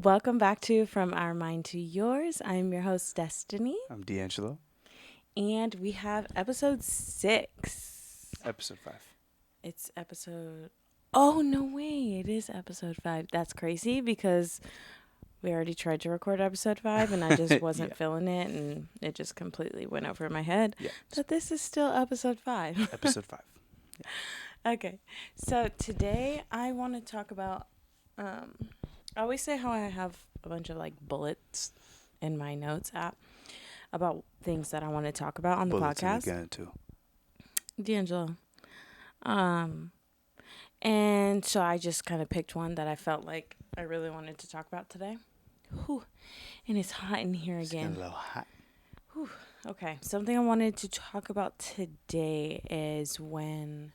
Welcome back to From Our Mind to Yours. I'm your host, Destiny, I'm D'Angelo. and we have episode 6. Episode 5. It's episode. Oh, no way. It is episode 5. That's crazy because we already tried to record episode 5 and I just wasn't Yeah. feeling it, and it just completely went over my head. Yeah. But this is still episode 5. Episode 5. Okay. So today I want to talk about. I always say how I have a bunch of like bullets in my notes app about things that I want to talk about on the Bullets in a podcast. gun too. D'Angelo. And so I just kind of picked one that I felt like I really wanted to talk about today. Whew. And it's hot in here It's again. getting a little hot. Whew. Okay. Something I wanted to talk about today is when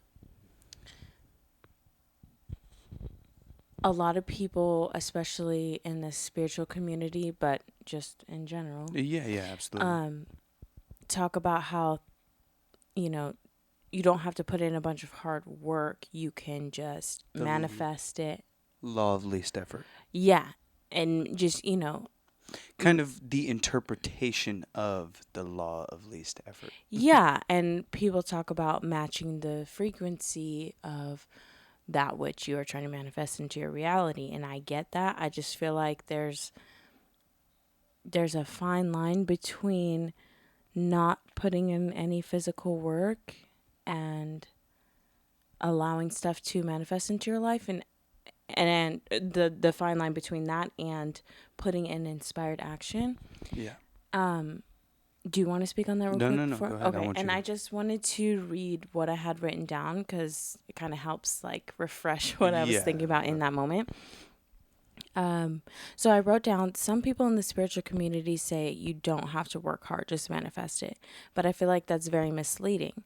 a lot of people, especially in the spiritual community, but just in general, Yeah, absolutely. talk about how, you don't have to put in a bunch of hard work. You can just The manifest it. Law of least effort. Yeah. And just, Kind of the interpretation of the law of least effort. yeah. And people talk about matching the frequency of that which you are trying to manifest into your reality. And I get that. I just feel like there's a fine line between not putting in any physical work and allowing stuff to manifest into your life, and the fine line between that and putting in inspired action. Yeah. Do you want to speak on that real quick? No. Go ahead. Okay, and I just wanted to read what I had written down because it kind of helps like refresh what I was thinking about in that moment. So I wrote down, some people in the spiritual community say you don't have to work hard, just manifest it. But I feel like that's very misleading.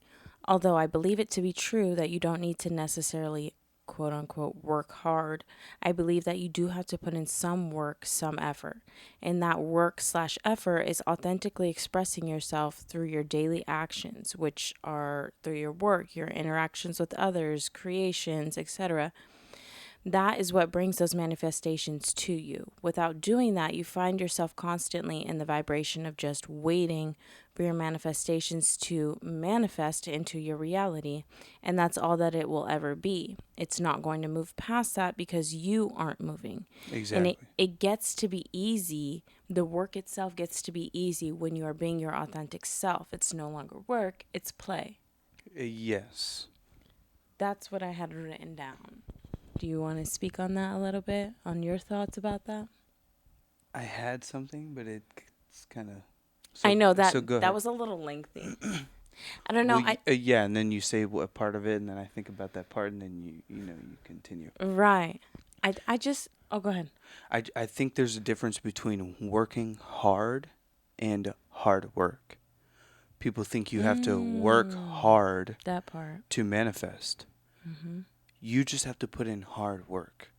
Although I believe it to be true that you don't need to necessarily, quote unquote, work hard, I believe that you do have to put in some work, some effort. And that work/effort is authentically expressing yourself through your daily actions, which are through your work, your interactions with others, creations, etc. That is what brings those manifestations to you. Without doing that, you find yourself constantly in the vibration of just waiting for your manifestations to manifest into your reality. And that's all that it will ever be. It's not going to move past that because you aren't moving. Exactly. And it gets to be easy. The work itself gets to be easy when you are being your authentic self. It's no longer work, it's play. Yes. That's what I had written down. Do you want to speak on that a little bit, on your thoughts about that? I had something, but it's kind of... I know that So go that ahead. was a little lengthy. I don't know. Well, yeah, and then you say what part of it, and then I think about that part, and then you continue. Right. I just... Oh, go ahead. I think there's a difference between working hard and hard work. People think you have to work hard That part. to manifest. Mm-hmm. You just have to put in hard work.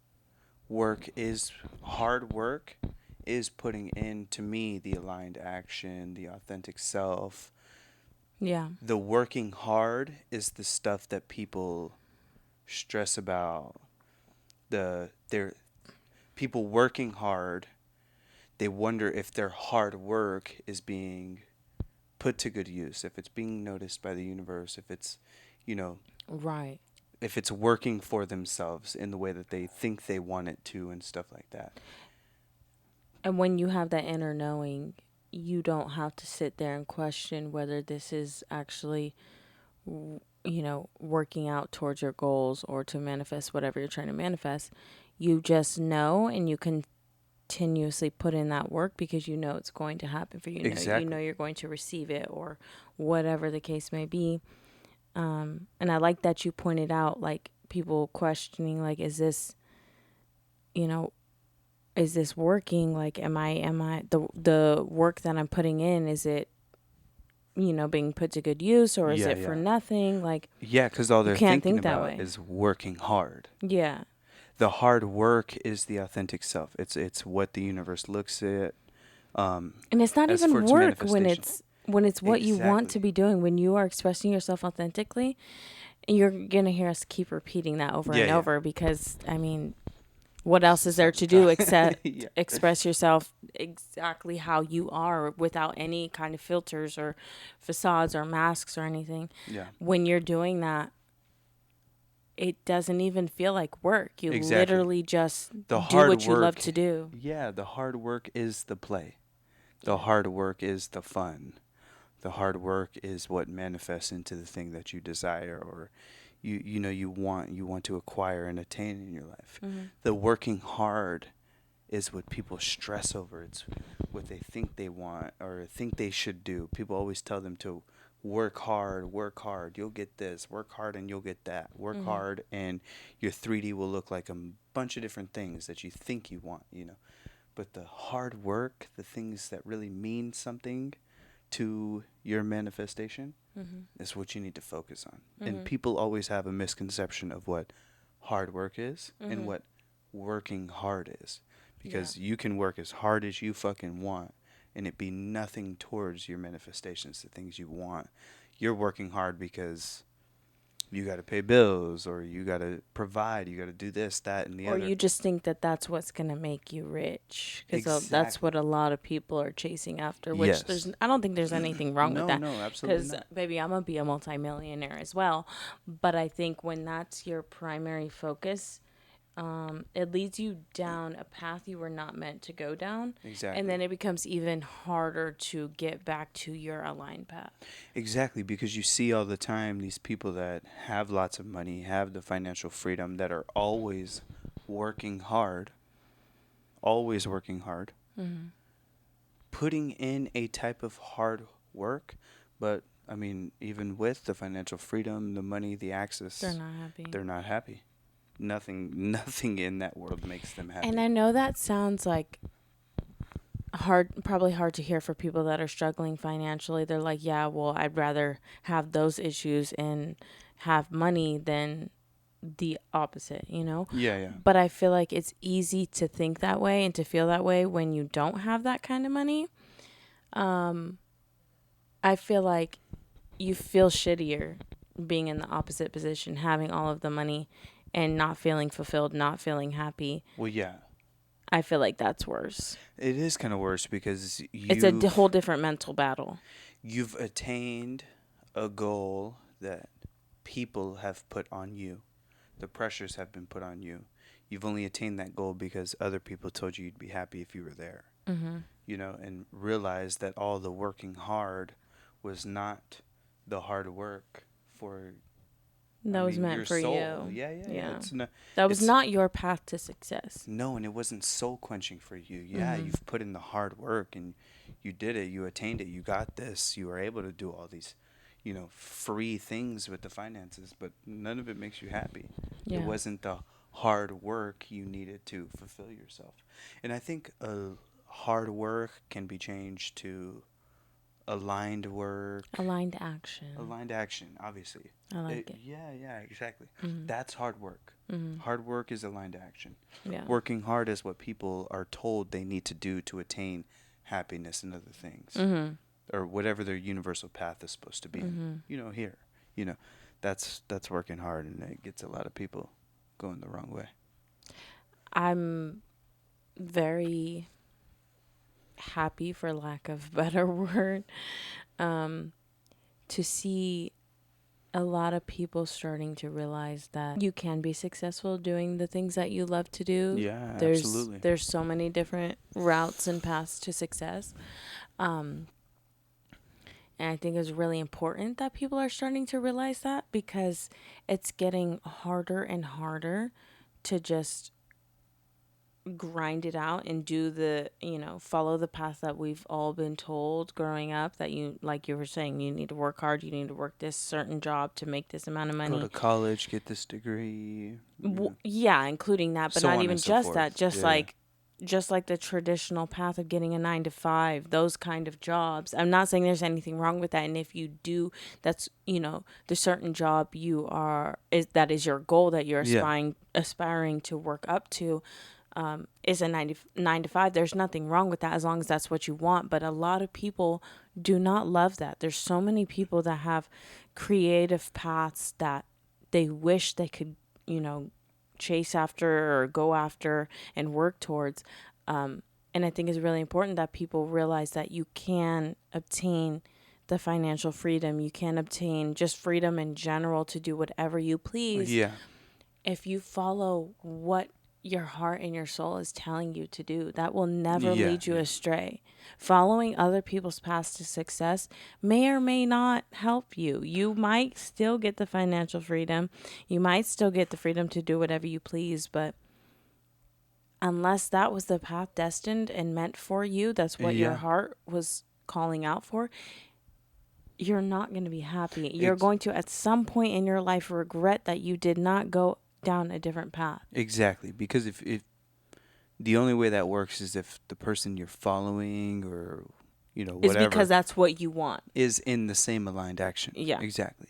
Hard work is putting in, to me, the aligned action, the authentic self. Yeah. The working hard is the stuff that people stress about. People working hard, they wonder if their hard work is being put to good use, if it's being noticed by the universe, if it's, Right. if it's working for themselves in the way that they think they want it to and stuff like that. And when you have that inner knowing, you don't have to sit there and question whether this is actually, working out towards your goals or to manifest whatever you're trying to manifest. You just know, and you continuously put in that work because you know it's going to happen for you. Exactly. You know you're going to receive it, or whatever the case may be. And I like that you pointed out, like, people questioning, like, is this working? Like, am I the work that I'm putting in, is it, being put to good use, or is it for nothing? Like, yeah, because all they're can't thinking think that about way. is working hard. Yeah. The hard work is the authentic self. It's what the universe looks at. And it's not as even for its work when manifestation. it's what you want to Exactly. be doing, when you are expressing yourself authentically. You're gonna hear us keep repeating that over and over because, I mean, What else is there to do except Yeah. express yourself exactly how you are without any kind of filters or facades or masks or anything? Yeah. When you're doing that, it doesn't even feel like work. You Exactly. literally just The do hard what you love work, to do. yeah, the hard work is the play. The Yeah. hard work is the fun. The hard work is what manifests into the thing that you desire, or you want to acquire and attain in your life. Hmm. The working hard is what people stress over. It's what they think they want or think they should do. People always tell them to work hard, work hard. You'll get this. Work hard and you'll get that. Work Hmm. hard and your 3D will look like a bunch of different things that you think you want. But the hard work, the things that really mean something to your manifestation, Hmm. is what you need to focus on. And Hmm. people always have a misconception of what hard work is and Hmm. what working hard is. Yeah. Because you can work as hard as you fucking want and it be nothing towards your manifestations, the things you want. You're working hard because you got to pay bills or you got to provide, you got to do this, that, and the Or other. you just think that that's what's going to make you rich. Because that's what Exactly. a lot of people are chasing after, which Yes. I don't think there's anything wrong with No, that. no, absolutely Because, not. baby, I'm going to be a multimillionaire as well. But I think when that's your primary focus, it leads you down a path you were not meant to go down. And Exactly. then it becomes even harder to get back to your aligned path. Exactly, because you see all the time these people that have lots of money, have the financial freedom, that are always working hard, Mm-hmm. putting in a type of hard work, but I mean, even with the financial freedom, the money, the They're access, not happy. they're not happy. Nothing, nothing in that world makes them And happy. I know that sounds like probably hard to hear for people that are struggling financially. They're like, yeah, well, I'd rather have those issues and have money than the opposite. Yeah, yeah, But I feel like it's easy to think that way and to feel that way when you don't have that kind of money. um I feel like you feel shittier being in the opposite position, having all of the money and not feeling fulfilled, not feeling happy. well, yeah, I feel like that's worse. it is kind of worse because It's a whole different mental battle. you've attained a goal that people have put on you. The pressures have been put on you. You've only attained that goal because other people told you you'd be happy if you were there. Mm-hmm. And realize that all the working hard was not the hard work for, I That was mean, meant your for soul. you. Yeah, yeah, yeah. Yeah. It's not, That was it's not your path to success. no, and it wasn't soul quenching for you. Yeah, Mm-hmm. you've put in the hard work and you did it. You attained it. You got this. You were able to do all these, free things with the finances, but none of it makes you happy. It Yeah. wasn't the hard work you needed to fulfill yourself. And I think hard work can be changed to aligned work, Aligned action. aligned action, obviously. I like it. Yeah, yeah, exactly. Mm-hmm. That's hard work. Mm-hmm. Hard work is aligned action. Yeah. Working hard is what people are told they need to do to attain happiness and other things, Mm-hmm. or whatever their universal path is supposed to be. Mm-hmm. Here, you know, that's working hard, and it gets a lot of people going the wrong way. I'm very happy, for lack of a better word, um, to see a lot of people starting to realize that you can be successful doing the things that you love to do. Yeah, There's absolutely. there's so many different routes and paths to success. Um, and I think it's really important that people are starting to realize that, because it's getting harder and harder to just grind it out and do follow the path that we've all been told growing up, that you, like you were saying, you need to work hard, you need to work this certain job to make this amount of Go to money. college, get this degree. Yeah, including that, but So not on even and so just forth. that, just Yeah, yeah. like the traditional path of getting a 9 to 5, those kind of jobs. I'm not saying there's anything wrong with that, and if you do, that's the certain job that is your goal, that you're Yeah. aspiring to work up to, is a 9 to 5. There's nothing wrong with that as long as that's what you want. But a lot of people do not love that. There's so many people that have creative paths that they wish they could, chase after or go after and work towards. And I think it's really important that people realize that you can obtain the financial freedom. You can obtain just freedom in general to do whatever you please Yeah. if you follow what your heart and your soul is telling you to do. That will never Yeah. lead you astray. Following other people's paths to success may or may not help you. You might still get the financial freedom. You might still get the freedom to do whatever you please, but unless that was the path destined and meant for you, that's what your Yeah. heart was calling out for, you're not going to be happy. You're Ex- going to, at some point in your life, regret that you did not go down a different path. exactly. Because if the only way that works is if the person you're following or, Is because whatever, that's what you want. is in the same aligned action. Yeah. Exactly.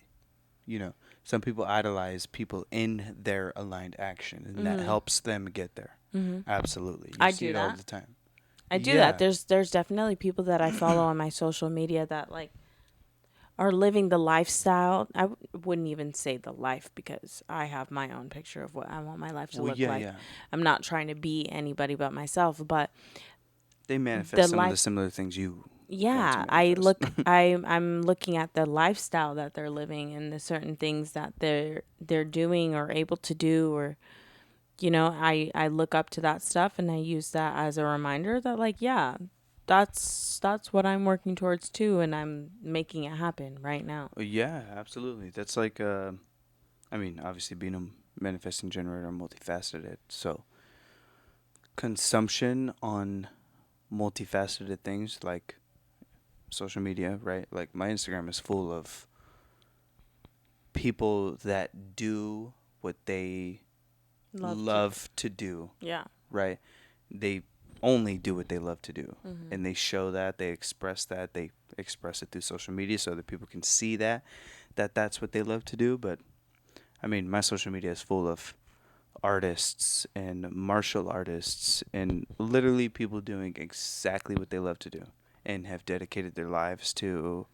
Some people idolize people in their aligned action, and that Mm-hmm. helps them get there. Mm-hmm. Absolutely. You I see do it all that. the time. I do that. Yeah. There's definitely people that I follow on my social media that like are living the lifestyle. Wouldn't even say the life because I have my own picture of what I want my life to Well, look yeah, like. yeah. I'm not trying to be anybody but myself, but They the manifest some of the life, similar things you want to yeah, manifest. I'm looking at the lifestyle that they're living and the certain things that they're doing or able to do, or I look up to that stuff and I use that as a reminder that, like, yeah, that's what I'm working towards too, and I'm making it happen right now. Yeah, absolutely. That's like, obviously being a manifesting generator, multifaceted. So consumption on multifaceted things like social media, right? Like my Instagram is full of people that do what they Love to. love to do, Yeah. right? They only do what they love to do. Mm-hmm. And they show that, they express that, they express it through social media so that people can see that's what they love to do. But my social media is full of artists and martial artists and literally people doing exactly what they love to do and have dedicated their lives to.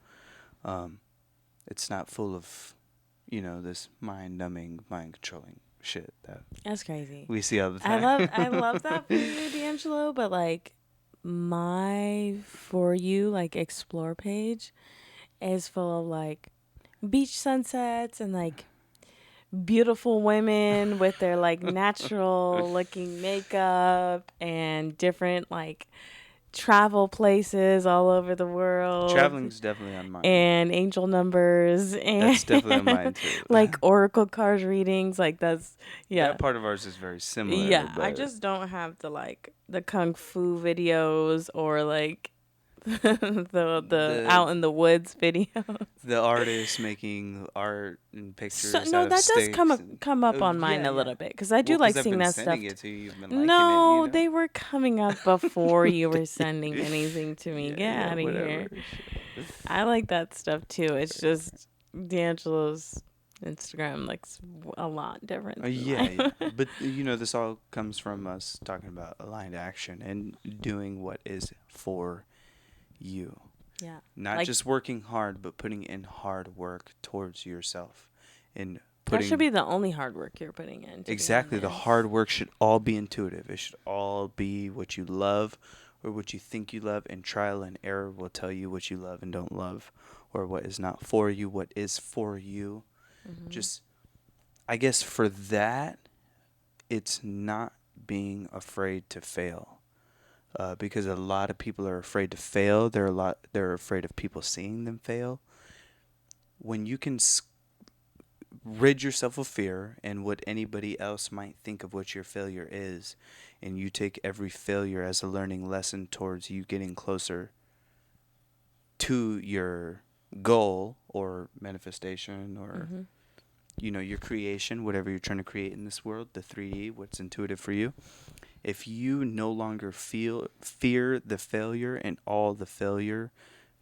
Um, it's not full of, this mind numbing, mind controlling shit that That's crazy. we see all the I time. love I love that for you, D'Angelo, but like my For You like explore page is full of like beach sunsets and like beautiful women with their like natural looking makeup and different like travel places all over the world Traveling's definitely on mine. and angel numbers and That's definitely on mine too. like oracle card readings. Like that's, yeah. That part of ours is very similar, Yeah, I but just don't have the kung fu videos or like the the out in the woods videos. the artists making art and So pictures no, out of that does sticks and come up on mine yeah, a yeah. little bit because I Well, do because like I've seeing been that stuff. sending it to you, you've been liking it, No, they were coming up before you were sending anything to me. Yeah, Get yeah, out of whatever. here. I like that stuff too. It's just D'Angelo's Instagram looks a lot different than Yeah, mine. yeah. But this all comes from us talking about aligned action and doing what is for you. Yeah. Not Like just working hard, but putting in hard work towards yourself and that should putting be the only hard work you're putting in, to be exactly the honest. hard work should all be intuitive. It should all be what you love or what you think you love, and trial and error will tell you what you love and don't love, or what is not for you, what is for you. Mm-hmm. Just, I guess for that, it's not being afraid to fail. Because a lot of people are afraid to fail. They're afraid of people seeing them fail. When you can rid yourself of fear and what anybody else might think of what your failure is, and you take every failure as a learning lesson towards you getting closer to your goal or manifestation or Mm-hmm. your creation, whatever you're trying to create in this world, the 3D, what's intuitive for you. If you no longer fear the failure and all the failure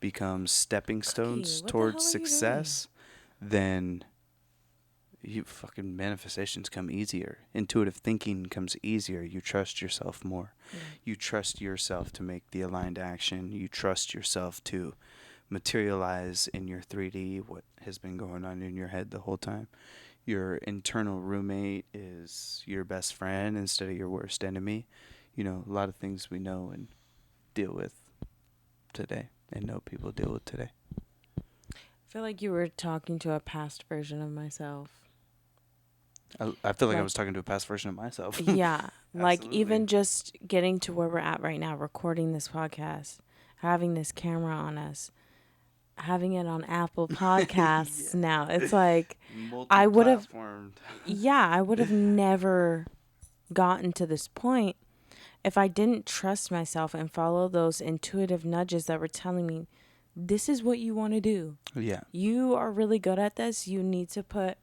becomes stepping Cookie, stones what the towards hell are you doing? success, then you fucking manifestations come easier. Intuitive thinking comes easier. You trust yourself more. Yeah. You trust yourself to make the aligned action. You trust yourself to materialize in your 3D what has been going on in your head the whole time. your internal roommate is your best friend instead of your worst enemy. You know, a lot of things we know and deal with today and know people deal with today. I feel like you were talking to a past version of myself. I feel like I Like, was talking to a past version of myself. yeah, like Absolutely. even just getting to where we're at right now, recording this podcast, having this camera on us, having it on Apple Podcasts Yeah. now. It's like I would have, Multi-platformed. yeah, I would have never gotten to this point if I didn't trust myself and follow those intuitive nudges that were telling me, this is what you want to do. Yeah. You are really good at this. You need to put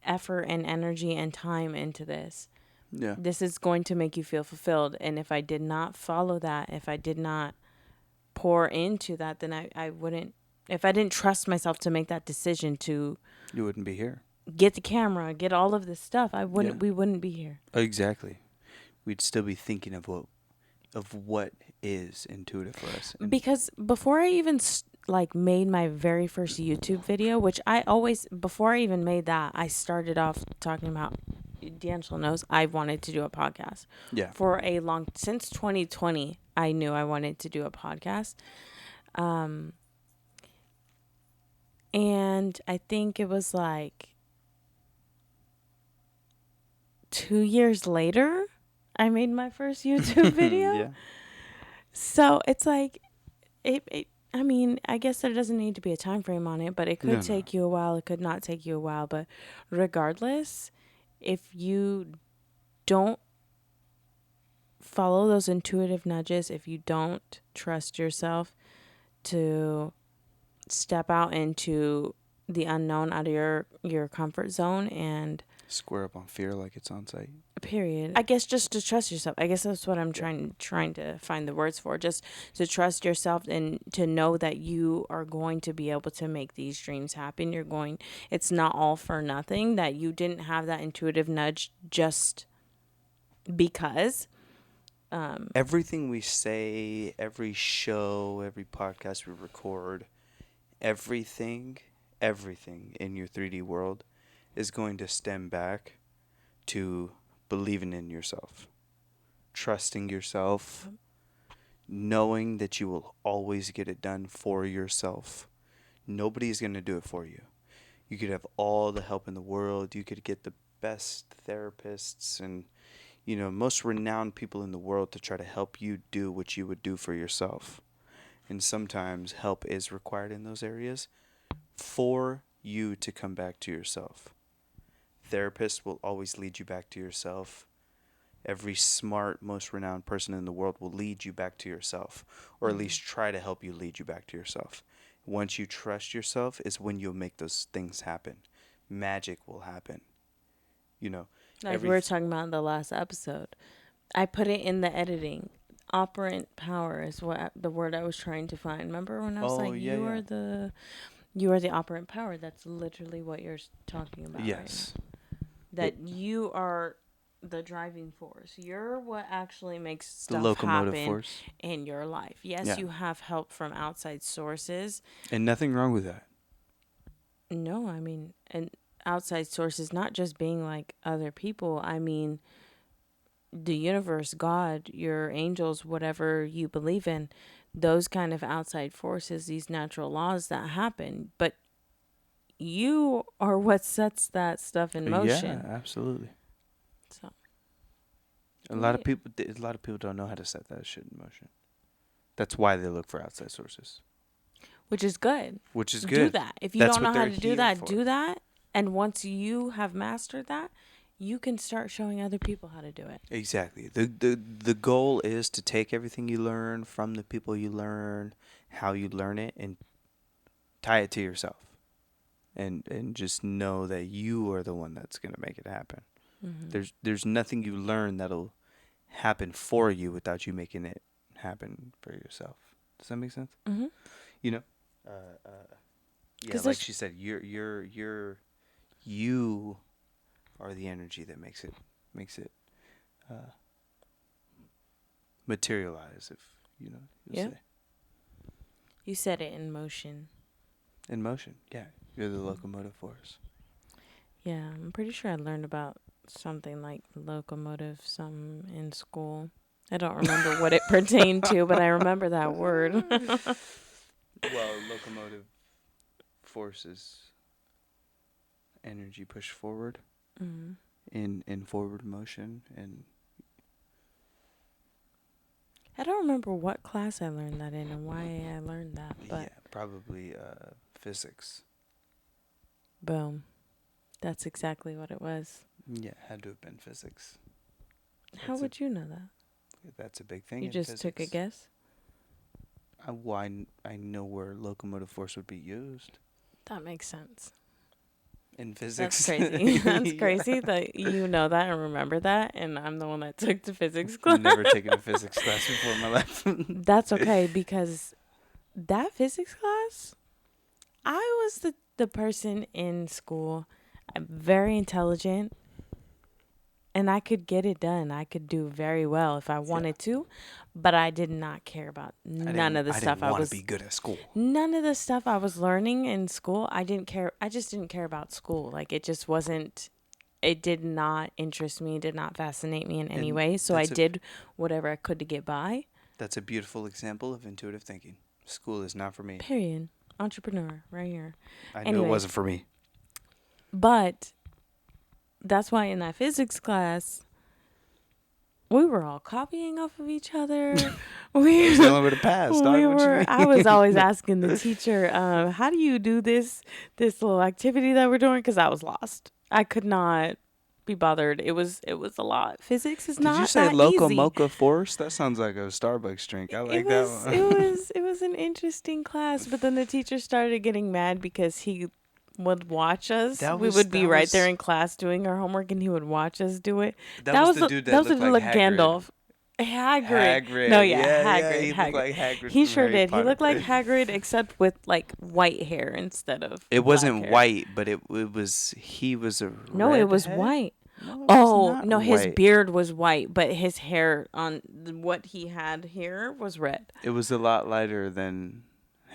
effort and energy and time into this. Yeah. This is going to make you feel fulfilled. And if I did not follow that, if I did not pour into that, then I wouldn't, if I didn't trust myself to make that decision to You wouldn't be here. get the camera, get all of this stuff, Yeah. we wouldn't be here. Exactly. We'd still be thinking of what is intuitive for us. And Because before I even like made my very first YouTube video, which I always, before I even made that, I started off talking about, D'Angelo knows, I wanted to do a podcast yeah. for a long, since 2020, I knew I wanted to do a podcast. And I think it was like 2 years later, I made my first YouTube video. Yeah. So it's like, I mean, I guess there doesn't need to be a time frame on it, but it could No, no. take you a while. It could not take you a while. But regardless, if you don't follow those intuitive nudges, if you don't trust yourself to step out into the unknown, out of your comfort zone, and Square up on fear like it's on site. period, I guess just to trust yourself. I guess that's what I'm Yeah. trying to find the words for, just to trust yourself and to know that you are going to be able to make these dreams happen. It's not all for nothing, that you didn't have that intuitive nudge just because. Everything we say, every show, every podcast we record, everything, everything in your 3D world is going to stem back to believing in yourself, trusting yourself, knowing that you will always get it done for yourself. Nobody's going to do it for you. You could have all the help in the world. You could get the best therapists and, you know, most renowned people in the world to try to help you do what you would do for yourself. And sometimes help is required in those areas for you to come back to yourself. Therapists will always lead you back to yourself. Every smart, most renowned person in the world will lead you back to yourself, or at least try to help you lead you back to yourself. Once you trust yourself is when you'll make those things happen. Magic will happen. You know, Like we were talking about in the last episode, I put it in the editing. Operant power is what the word I was trying to find. Remember when I was Oh, like, yeah, yeah. you are the operant power. That's literally what you're talking about right Yes. now. That you are the driving force. You're what actually makes The stuff locomotive happen force. in your life. Yes, Yeah. you have help from outside sources. And nothing wrong with that. No, I mean, and outside sources, not just being like other people. I mean, the universe, God, your angels, whatever you believe in, those kind of outside forces, these natural laws that happen. But you are what sets that stuff in Yeah, motion. absolutely. So A lot of people don't know how to set that shit in motion. That's why they look for outside sources. which is good. Which is Do good. that. If you That's don't what know how they're to do here that, for. do that. And once you have mastered that, you can start showing other people how to do it. Exactly. The goal is to take everything you learn from the people you learn, how you learn it, and tie it to yourself. And just know that you are the one that's gonna make it happen. Mm-hmm. There's nothing you learn that'll happen for you without you making it happen for yourself. Does that make sense? Mm-hmm. You know, uh, uh, yeah, like she said, you are the energy that makes it uh, materialize. If you know, you'll say You set it in motion. in motion. Yeah, you're the locomotive force. Yeah, I'm pretty sure I learned about something like locomotive some in school. I don't remember what it pertained to, but I remember that word. Well, locomotive forces energy push forward Mm. in forward motion, and I don't remember what class I learned that in and why I learned that, yeah, but probably physics. boom. That's exactly what it was. Yeah, had to have been physics. How That's a would you know that? that's a big thing You in just took a physics. guess? I know where locomotive force would be used That makes sense. in That's physics. crazy. That's Yeah. crazy that you know that and remember that, and I'm the one that took the physics class. Never taken a physics class before in my life. That's okay because that physics class, I was the person in school. I'm very intelligent and I could get it done. I could do very well if I Yeah. wanted to, but I did not care about none of the I didn't stuff I want to was be good at school. none of the stuff I was learning in school. I didn't care. I just didn't care about school. Like it just wasn't it did not interest me, did not fascinate me in any And way. So I did whatever I could to get by. that's a beautiful example of intuitive thinking. School is not for me. Period. Entrepreneur right here. I knew it Anyways, wasn't for me. but that's why in that physics class we were all copying off of each other. We It's the only way to pass, dog. we What you were. mean? I was always asking the teacher, "How do you do this little activity that we're doing?" Because I was lost. I could not be bothered. It was a lot. Physics is Did you not say that Loco easy. Mocha Force? That sounds like a Starbucks drink. I It like that was it one. was it was an interesting class, but then the teacher started getting mad because he would watch us. We would be right there in class doing our homework, and he would watch us do it. that was the dude That that was the looked dude like like Hagrid. Gandalf. Hagrid. No, Hagrid. yeah, Yeah, yeah, Hagrid. he looked Hagrid. like Hagrid He from sure Harry did. He Potter. looked like Hagrid, except with like white hair instead of It black wasn't hair. white, but it was he was a No, it was redhead. white. No, it was Oh not no, his white. beard was white, but his hair on what he had here was red. It was a lot lighter than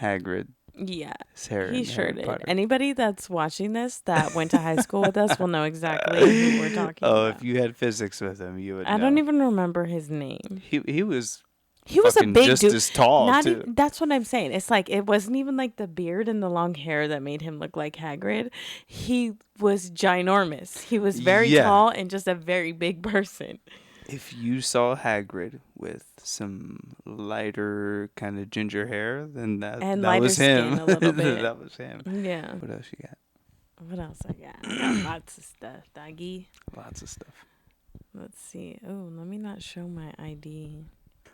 Hagrid. Yeah, His hair he in sure Harry did. Potter. Anybody that's watching this that went to high school with us will know exactly who we're talking Oh, about. if you had physics with him, you would I don't know. even remember his name. He was He was a fucking big just dude. as tall Not too. even, that's what I'm saying. It's like it wasn't even like the beard and the long hair that made him look like Hagrid. He was ginormous. He was very Yeah. tall and just a very big person. If you saw Hagrid with some lighter kind of ginger hair, then And that lighter was him. skin a little bit. That was him. Yeah. What else you got? What else I got? I got lots of stuff, doggy. Lots of stuff. Let's see. Oh, let me not show my ID.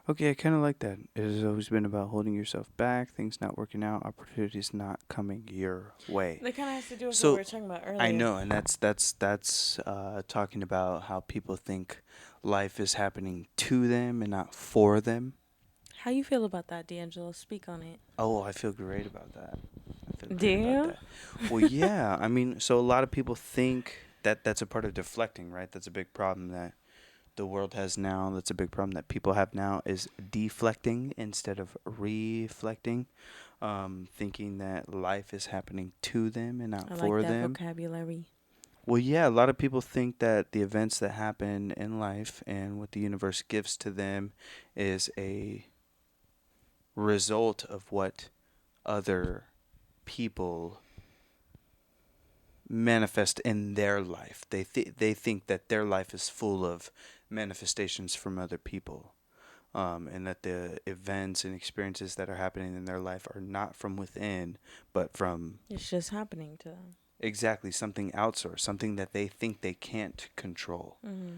Okay, I kind of like that. It has always been about holding yourself back, things not working out, opportunities not coming your way. That kind of has to do with So, what we were talking about earlier. I know, and that's talking about how people think life is happening to them and not for them. How you feel about that, D'Angelo? Speak on it. Oh, I feel great about that. I feel Do great about you? that. Well, yeah. I mean, so a lot of people think that that's a part of deflecting, right? That's a big problem that the world has now. That's a big problem that people have now is deflecting instead of reflecting, thinking that life is happening to them and not I like for that them. vocabulary. Well, yeah, a lot of people think that the events that happen in life and what the universe gives to them is a result of what other people manifest in their life. They think that their life is full of manifestations from other people, and that the events and experiences that are happening in their life are not from within, but from It's just happening to them. exactly something outsourced, something that they think they can't control. Mm-hmm.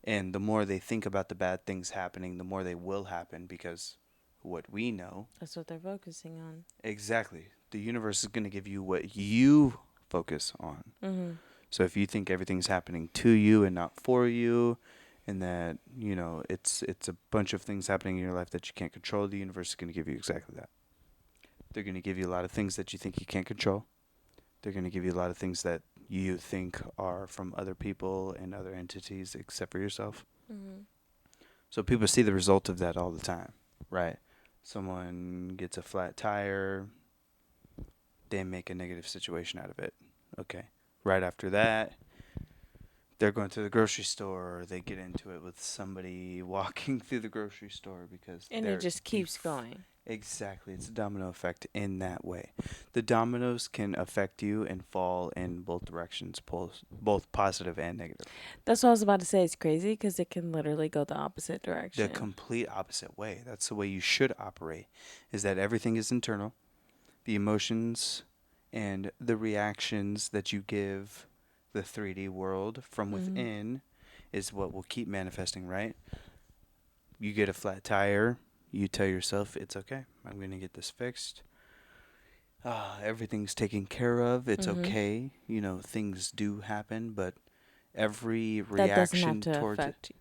And the more they think about the bad things happening, the more they will happen because what we know. That's what they're focusing on. Exactly. The universe is going to give you what you focus on. Mm-hmm. So if you think everything's happening to you and not for you, and that, it's a bunch of things happening in your life that you can't control, the universe is going to give you exactly that. They're going to give you a lot of things that you think you can't control. They're going to give you a lot of things that you think are from other people and other entities except for yourself. Mm-hmm. So people see the result of that all the time, right? Someone gets a flat tire, they make a negative situation out of it. Okay. Right after that, they're going to the grocery store, or they get into it with somebody walking through the grocery store because And it they're just keeps going. exactly, it's a domino effect in that way. The dominoes can affect you and fall in both directions, both positive and negative. That's what I was about to say. It's crazy because it can literally go the opposite The direction. complete opposite way. That's the way you should operate. Is that everything is internal. The emotions and the reactions that you give the 3D world from Mm-hmm. within is what will keep manifesting, right? You get a flat tire, you tell yourself, it's okay. I'm going to get this fixed. Everything's taken care of. It's Mm-hmm. okay. You know, things do happen, but every That doesn't have reaction to towards it, affect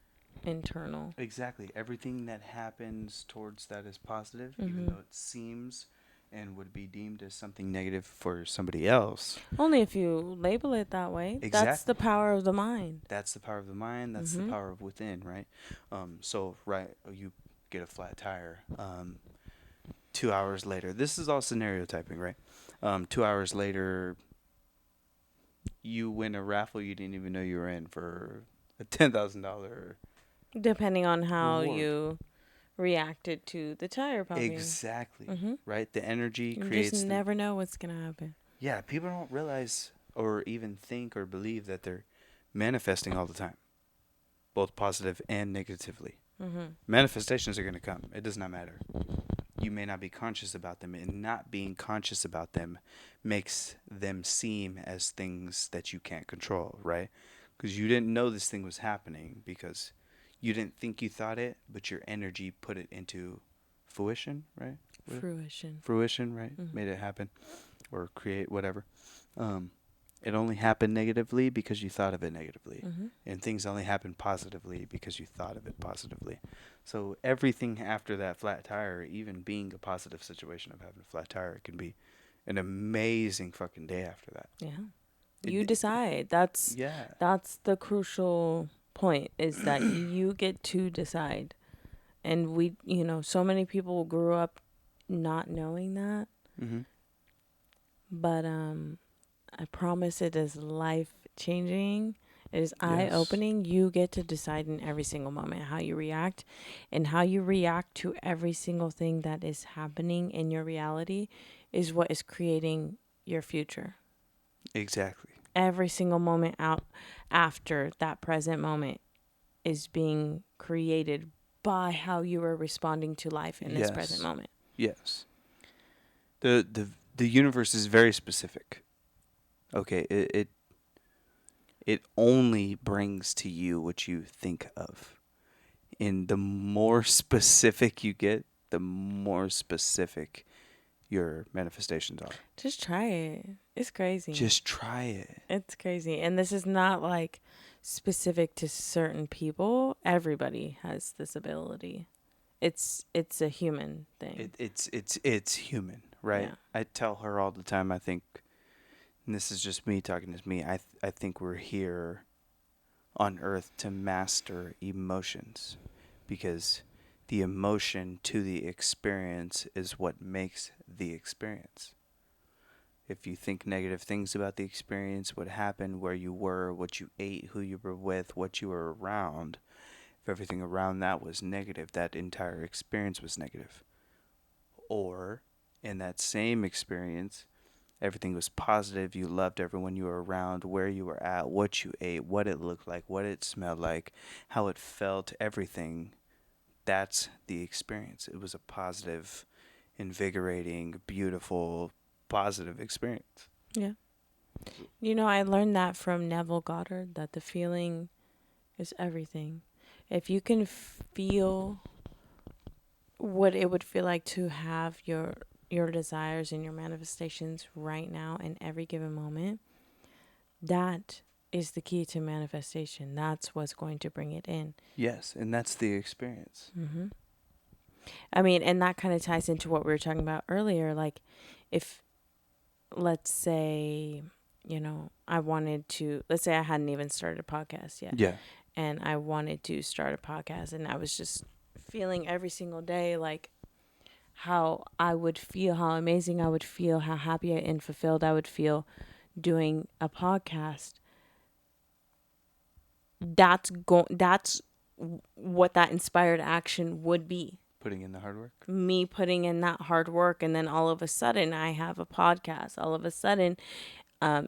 internal. exactly, everything that happens towards that is positive, even Mm-hmm. though it seems and would be deemed as something negative for somebody else. Only if you label it that way. That's the Exactly. power of the mind. That's the power of the mind. That's the Mm-hmm. power of within, right? So, right, you get a flat tire. 2 hours later, this is all stereotyping, right? 2 hours later, you win a raffle you didn't even know you were in for a $10,000 Depending on how reward. you reacted to the tire popping. Exactly, Mm-hmm. right? The energy You just creates the. never know what's going to happen. Yeah, people don't realize or even think or believe that they're manifesting all the time, both positive and negatively. Mm-hmm. Manifestations are going to come. It does not matter. You may not be conscious about them, and not being conscious about them makes them seem as things that you can't control, right? Because you didn't know this thing was happening because you didn't think you thought it, but your energy put it into fruition, right? Fruition. Fruition, right? Mm-hmm. Made it happen or create whatever. Um, it only happened negatively because you thought of it negatively. Mm-hmm. And things only happen positively because you thought of it positively. So everything after that flat tire, even being a positive situation of having a flat tire, it can be an amazing fucking day after that. Yeah. You It, decide. yeah. That's the crucial point, is that you get to decide. And so many people grew up not knowing that, Mm-hmm. but I promise it is life changing. It is eye Yes. opening. You get to decide in every single moment how you react, and how you react to every single thing that is happening in your reality is what is creating your future. Exactly. Every single moment out after that present moment is being created by how you are responding to life in this present Yes. moment. Yes. The universe is very specific. Okay. It only brings to you what you think of. And the more specific you get, the more specific your manifestations are. Just try it. It's crazy. Just try it. It's crazy. And this is not like specific to certain people. Everybody has this ability. It's a human thing. It's human, right? Yeah. I tell her all the time. I think, and this is just me talking to me. I think we're here on Earth to master emotions, because the emotion to the experience is what makes the experience. If you think negative things about the experience, what happened, where you were, what you ate, who you were with, what you were around, if everything around that was negative, that entire experience was negative. Or in that same experience, everything was positive, you loved everyone you were around, where you were at, what you ate, what it looked like, what it smelled like, how it felt, everything. That's the experience. It was a positive, invigorating, beautiful, positive experience. Yeah. I learned that from Neville Goddard, that the feeling is everything. If you can feel what it would feel like to have your desires and your manifestations right now in every given moment, that is the key to manifestation. That's what's going to bring it in. Yes, and that's the experience. Mm-hmm. I mean, and that kind of ties into what we were talking about earlier. Like, if, let's say, let's say I hadn't even started a podcast yet, Yeah. and I wanted to start a podcast, and I was just feeling every single day like how I would feel, how amazing I would feel, how happy and fulfilled I would feel, doing a podcast, that's what that inspired action would be. Putting in the hard work. Me putting in that hard work, and then all of a sudden I have a podcast. All of a sudden,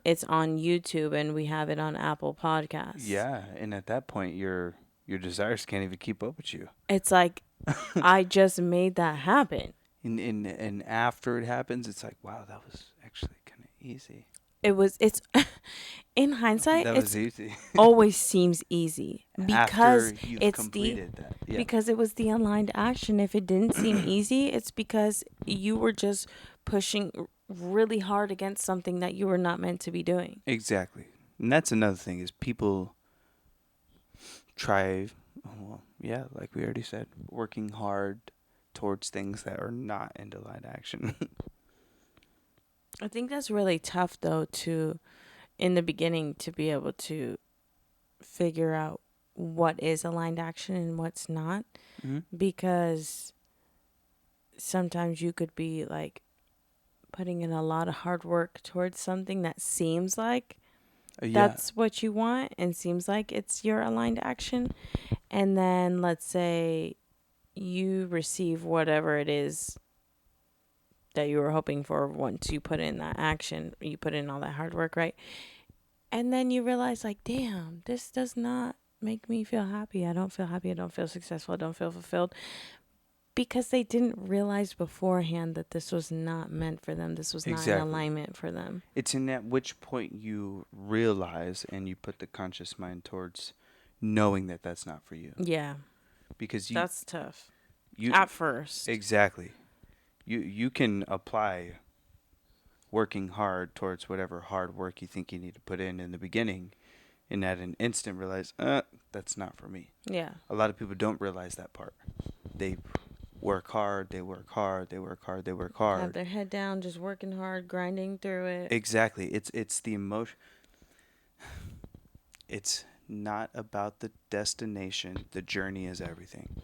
it's on YouTube and we have it on Apple Podcasts. Yeah, and at that point, your desires can't even keep up with you. It's like I just made that happen. And after it happens, it's like, wow, that was actually kind of easy. It's in hindsight, That it's was easy. always seems easy After because you've it's the completed that. Yeah. because it was the aligned action. If it didn't seem easy, it's because you were just pushing really hard against something that you were not meant to be doing. Exactly. And that's another thing is people try, well, yeah, like we already said, working hard towards things that are not in aligned action. I think that's really tough though to in the beginning to be able to figure out what is aligned action and what's not, Mm-hmm. because sometimes you could be like putting in a lot of hard work towards something that seems like Yeah. that's what you want and seems like it's your aligned action, and then let's say you receive whatever it is that you were hoping for once you put in that action, you put in all that hard work, right? And then you realize, like, damn, this does not make me feel happy. I don't feel happy. I don't feel successful. I don't feel fulfilled. Because they didn't realize beforehand that this was not meant for them. This was not in Exactly. alignment for them. It's in at which point you realize and you put the conscious mind towards knowing that that's not for you. Yeah, Because that's tough. you At first. exactly. You can apply working hard towards whatever hard work you think you need to put in the beginning, and at an instant realize, that's not for me. Yeah. A lot of people don't realize that part. They work hard, they work hard, they work hard, they work Have hard. their head down, just working hard, grinding through it. Exactly. It's the emotion. It's not about the destination. The journey is everything.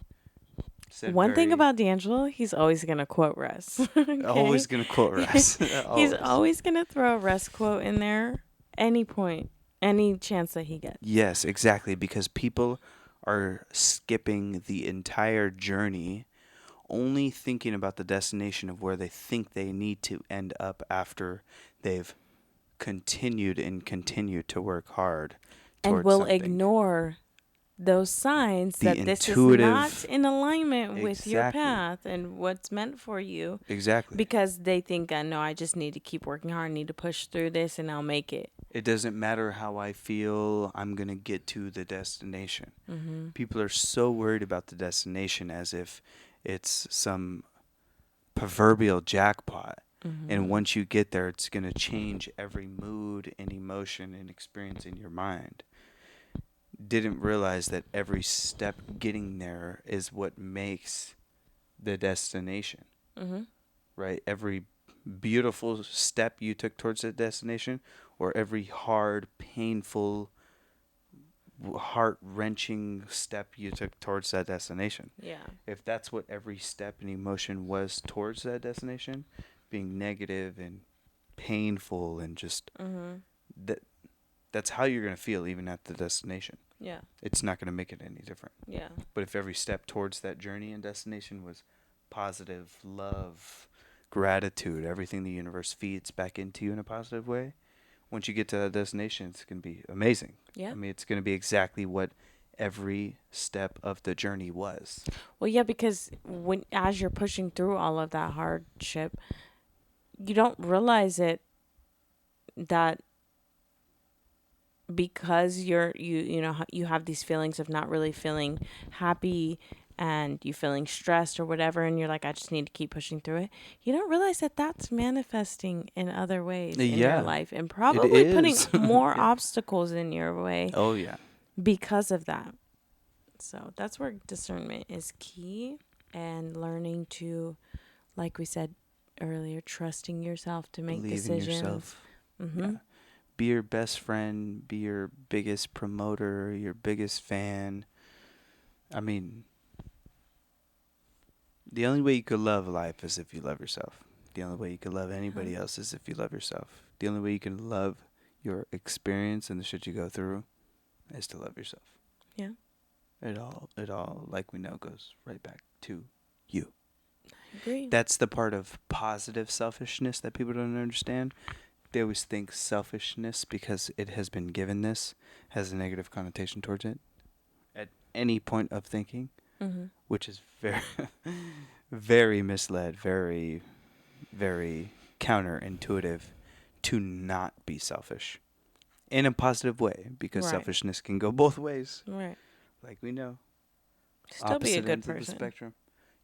Said One thing very about D'Angelo, he's always going to quote Russ. Okay? always gonna quote Russ. He's Always. always going to throw a Russ quote in there any point, any chance that he gets. Yes, exactly. Because people are skipping the entire journey, only thinking about the destination of where they think they need to end up after they've continued to work hard And towards will something. ignore those signs The that this is intuitive- not in alignment with your Exactly. path and what's meant for you, Exactly. because they think, no, I just need to keep working hard, I need to push through this and I'll make it. It doesn't matter how I feel, I'm going to get to the destination. Mm-hmm. People are so worried about the destination as if it's some proverbial jackpot. Mm-hmm. And once you get there, it's going to change every mood and emotion and experience in your mind. Didn't realize that every step getting there is what makes the destination, Mm-hmm. right? Every beautiful step you took towards that destination, or every hard, painful, heart-wrenching step you took towards that destination. Yeah. If that's what every step and emotion was towards that destination, being negative and painful and just Mm-hmm. that's how you're going to feel even at the destination. Yeah. It's not going to make it any different. Yeah. But if every step towards that journey and destination was positive, love, gratitude, everything the universe feeds back into you in a positive way, once you get to that destination, it's going to be amazing. Yeah. I mean, it's going to be exactly what every step of the journey was. Well, yeah, because as you're pushing through all of that hardship, you don't realize it that because you have these feelings of not really feeling happy and you feeling stressed or whatever, and you're like, I just need to keep pushing through it. You don't realize that that's manifesting in other ways in Yeah, your life and probably putting is. more Yeah. obstacles in your way Oh, yeah. because of that. So that's where discernment is key, and learning to, like we said earlier, trusting yourself to make Believe decisions. in yourself. Mm-hmm. Yeah. Be your best friend. Be your biggest promoter, your biggest fan. I mean, the only way you could love life is if you love yourself. The only way you could love anybody else is if you love yourself. The only way you can love your experience and the shit you go through is to love yourself. Yeah. It all, like we know, goes right back to you. I agree. That's the part of positive selfishness that people don't understand. They always think selfishness, because it has been given this, has a negative connotation towards it at any point of thinking, Mm-hmm. which is very, very misled, very, very counterintuitive to not be selfish in a positive way, because Right. selfishness can go both ways, Right. like we know. Still be a Opposite good ends of the person. spectrum.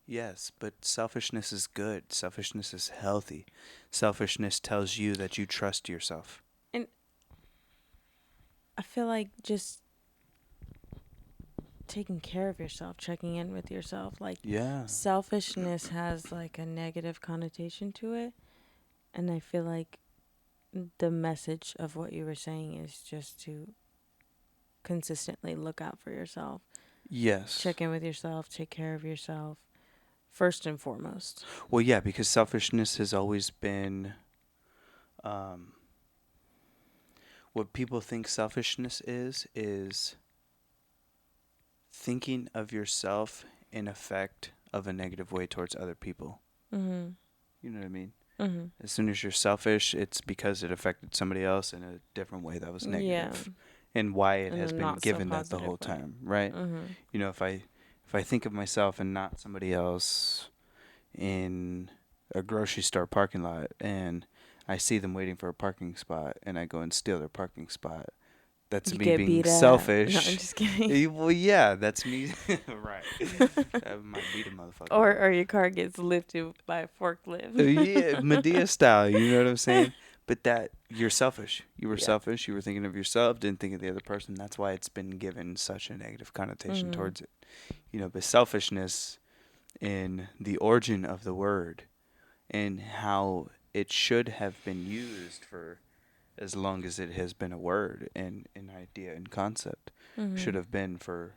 Yes, but selfishness is good. Selfishness is healthy. Selfishness tells you that you trust yourself. And I feel like just taking care of yourself, checking in with yourself, like Yeah. selfishness has like a negative connotation to it. And I feel like the message of what you were saying is just to consistently look out for yourself, Yes. check in with yourself, take care of yourself, first and foremost. Well, yeah, because selfishness has always been um, what people think selfishness is thinking of yourself in effect of a negative way towards other people. Mm-hmm. You know what I mean? Mm-hmm. As soon as you're selfish, it's because it affected somebody else in a different way that was Yeah. negative, and why it In has a been not so given that the positive whole way. time, right? Mm-hmm. You know, if I think of myself and not somebody else in a grocery store parking lot, and I see them waiting for a parking spot, and I go and steal their parking spot, that's You me get being beat up. No, I'm selfish. just kidding. Well, yeah, that's me. Right. I might beat a motherfucker up. Or your car gets lifted by a forklift. Yeah, Medea style. You know what I'm saying? But that you're selfish. You were Yeah. selfish. You were thinking of yourself, didn't think of the other person. That's why it's been given such a negative connotation Mm-hmm. towards it. You know, but selfishness in the origin of the word and how it should have been used for as long as it has been a word and an idea and concept should Mm-hmm. have been for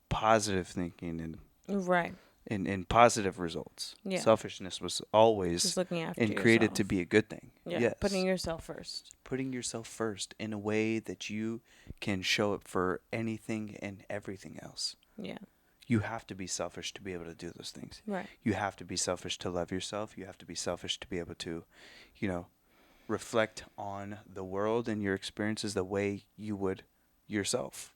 positive thinking Right. and positive results. Yeah. Selfishness was Just always looking after and created to yourself. be a good thing. Yeah. Yes. Putting yourself first. Putting yourself first in a way that you can show up for anything and everything else. Yeah. You have to be selfish to be able to do those things. Right. You have to be selfish to love yourself. You have to be selfish to be able to, you know, reflect on the world and your experiences the way you would yourself.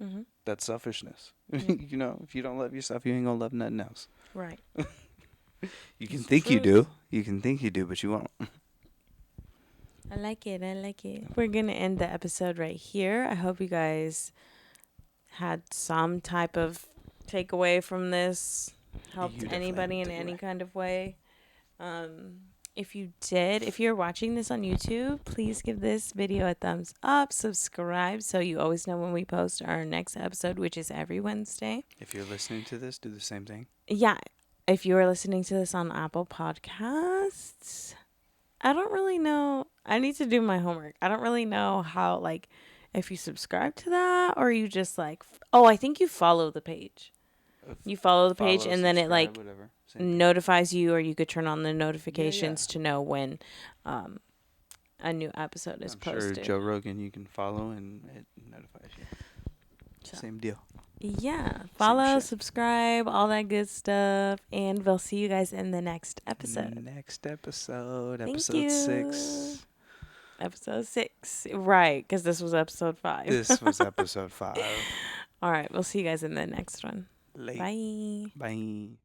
Mm-hmm. That's selfishness. Yeah. You know, if you don't love yourself, you ain't gonna love nothing else. Right. You can It's think you truth. do. You can think you do, but you won't. I like it. I like it. We're going to end the episode right here. I hope you guys had some type of takeaway from this, helped You definitely anybody have in a any takeaway. kind of way. If you did, if you're watching this on YouTube, please give this video a thumbs up, subscribe so you always know when we post our next episode, which is every Wednesday. If you're listening to this, do the same thing. Yeah, if you are listening to this on Apple Podcasts, I don't really know. I need to do my homework. I don't really know how, like, if you subscribe to that or you just like, oh, I think you follow the page. You follow the page Follow, and then it subscribe, like whatever. Same thing. notifies you, or you could turn on the Yeah, notifications yeah. to know when a new episode is I'm sure posted. Joe Rogan you can follow and it notifies you. So, Same deal. yeah, follow, shit. subscribe, all that good stuff, and we'll see you guys in the next episode. Next episode, Thank episode you. 6. Episode 6, right? Because this was episode 5. This was episode 5. All right, we'll see you guys in the next one. Late. Bye. Bye.